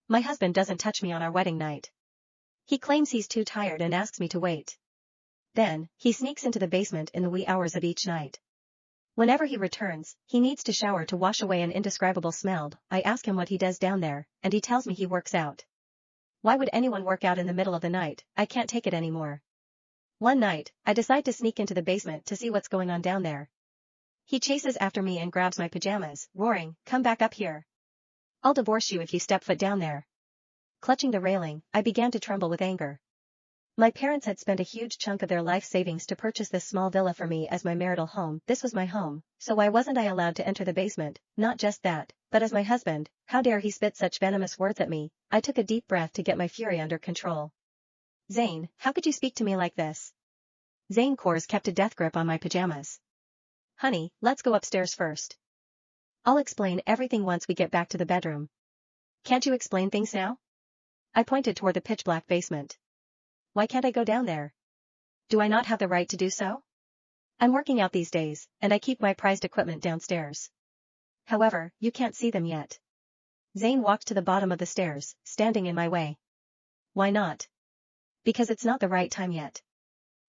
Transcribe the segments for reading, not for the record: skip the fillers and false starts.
My husband doesn't touch me on our wedding night. He claims he's too tired and asks me to wait. Then, he sneaks into the basement in the wee hours of each night. Whenever he returns, he needs to shower to wash away an indescribable smell. I ask him what he does down there, and he tells me he works out. Why would anyone work out in the middle of the night? I can't take it anymore. One night, I decide to sneak into the basement to see what's going on down there. He chases after me and grabs my pajamas, roaring, "Come back up here. I'll divorce you if you step foot down there." Clutching the railing, I began to tremble with anger. My parents had spent a huge chunk of their life savings to purchase this small villa for me as my marital home. This was my home, so why wasn't I allowed to enter the basement? Not just that, but as my husband, how dare he spit such venomous words at me? I took a deep breath to get my fury under control. "Zane, how could you speak to me like this?" Zane Kors kept a death grip on my pajamas. "Honey, let's go upstairs first. I'll explain everything once we get back to the bedroom." "Can't you explain things now?" I pointed toward the pitch-black basement. "Why can't I go down there? Do I not have the right to do so? I'm working out these days, and I keep my prized equipment downstairs. However, you can't see them yet." Zane walked to the bottom of the stairs, standing in my way. "Why not?" "Because it's not the right time yet.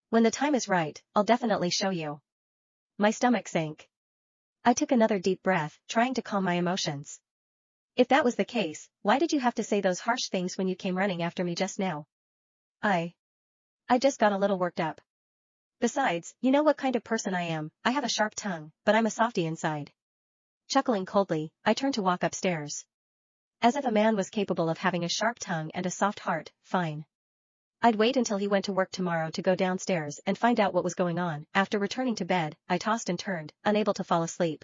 When the time is right, I'll definitely show you." My stomach sank. I took another deep breath, trying to calm my emotions. "If that was the case, why did you have to say those harsh things when you came running after me just now?" I just got a little worked up. Besides, you know what kind of person I am. I have a sharp tongue, but I'm a softie inside." Chuckling coldly, I turned to walk upstairs. As if a man was capable of having a sharp tongue and a soft heart, fine. I'd wait until he went to work tomorrow to go downstairs and find out what was going on. After returning to bed, I tossed and turned, unable to fall asleep.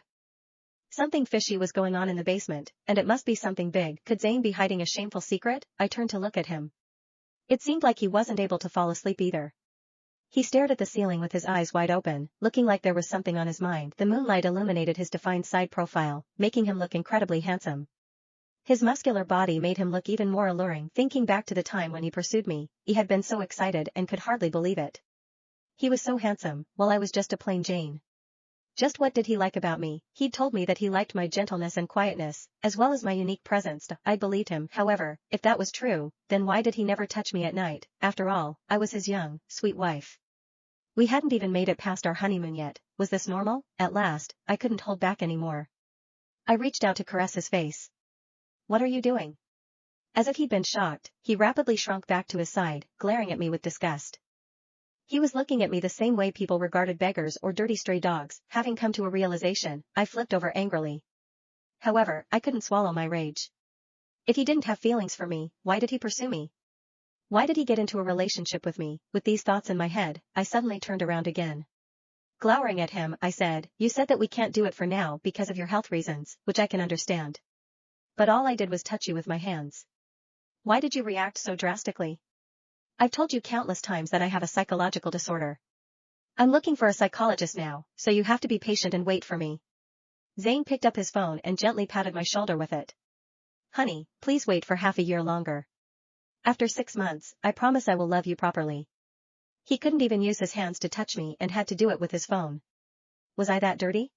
Something fishy was going on in the basement, and it must be something big. Could Zane be hiding a shameful secret? I turned to look at him. It seemed like he wasn't able to fall asleep either. He stared at the ceiling with his eyes wide open, looking like there was something on his mind. The moonlight illuminated his defined side profile, making him look incredibly handsome. His muscular body made him look even more alluring. Thinking back to the time when he pursued me, he had been so excited and could hardly believe it. He was so handsome, while I was just a plain Jane. Just what did he like about me? He'd told me that he liked my gentleness and quietness, as well as my unique presence. I believed him. However, if that was true, then why did he never touch me at night? After all, I was his young, sweet wife. We hadn't even made it past our honeymoon yet. Was this normal? At last, I couldn't hold back anymore. I reached out to caress his face. "What are you doing?" As if he'd been shocked, he rapidly shrunk back to his side, glaring at me with disgust. He was looking at me the same way people regarded beggars or dirty stray dogs. Having come to a realization, I flipped over angrily. However, I couldn't swallow my rage. If he didn't have feelings for me, why did he pursue me? Why did he get into a relationship with me? With these thoughts in my head, I suddenly turned around again. Glowering at him, I said, "You said that we can't do it for now because of your health reasons, which I can understand. But all I did was touch you with my hands. Why did you react so drastically? I've told you countless times that I have a psychological disorder. I'm looking for a psychologist now, so you have to be patient and wait for me." Zane picked up his phone and gently patted my shoulder with it. "Honey, please wait for half a year longer. After 6 months, I promise I will love you properly." He couldn't even use his hands to touch me and had to do it with his phone. Was I that dirty?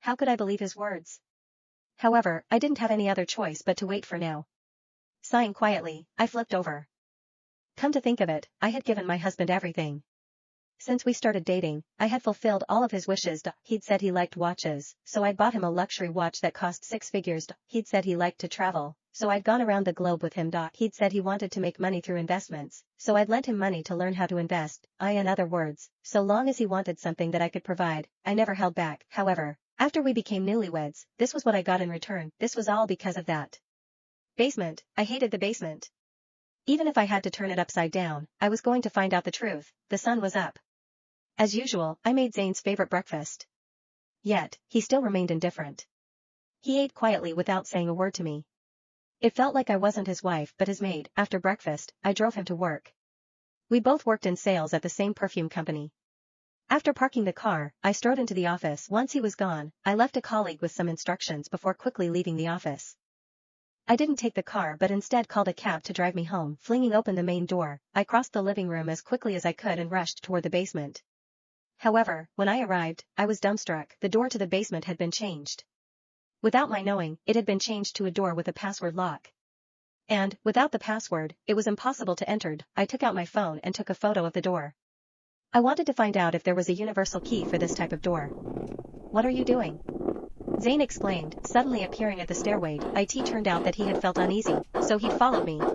How could I believe his words? However, I didn't have any other choice but to wait for now. Sighing quietly, I flipped over. Come to think of it, I had given my husband everything. Since we started dating, I had fulfilled all of his wishes. He'd said he liked watches, so I'd bought him a luxury watch that cost 6 figures. He'd said he liked to travel, so I'd gone around the globe with him. He'd said he wanted to make money through investments, so I'd lent him money to learn how to invest. In other words, so long as he wanted something that I could provide, I never held back. However, after we became newlyweds, this was what I got in return. This was all because of that basement. I hated the basement. Even if I had to turn it upside down, I was going to find out the truth. The sun was up. As usual, I made Zane's favorite breakfast. Yet, he still remained indifferent. He ate quietly without saying a word to me. It felt like I wasn't his wife but his maid. After breakfast, I drove him to work. We both worked in sales at the same perfume company. After parking the car, I strode into the office. Once he was gone, I left a colleague with some instructions before quickly leaving the office. I didn't take the car but instead called a cab to drive me home. Flinging open the main door, I crossed the living room as quickly as I could and rushed toward the basement. However, when I arrived, I was dumbstruck. The door to the basement had been changed. Without my knowing, it had been changed to a door with a password lock. And, without the password, it was impossible to enter. I took out my phone and took a photo of the door. I wanted to find out if there was a universal key for this type of door. "What are you doing?" Zane exclaimed, suddenly appearing at the stairway. It turned out that he had felt uneasy, so he'd followed me,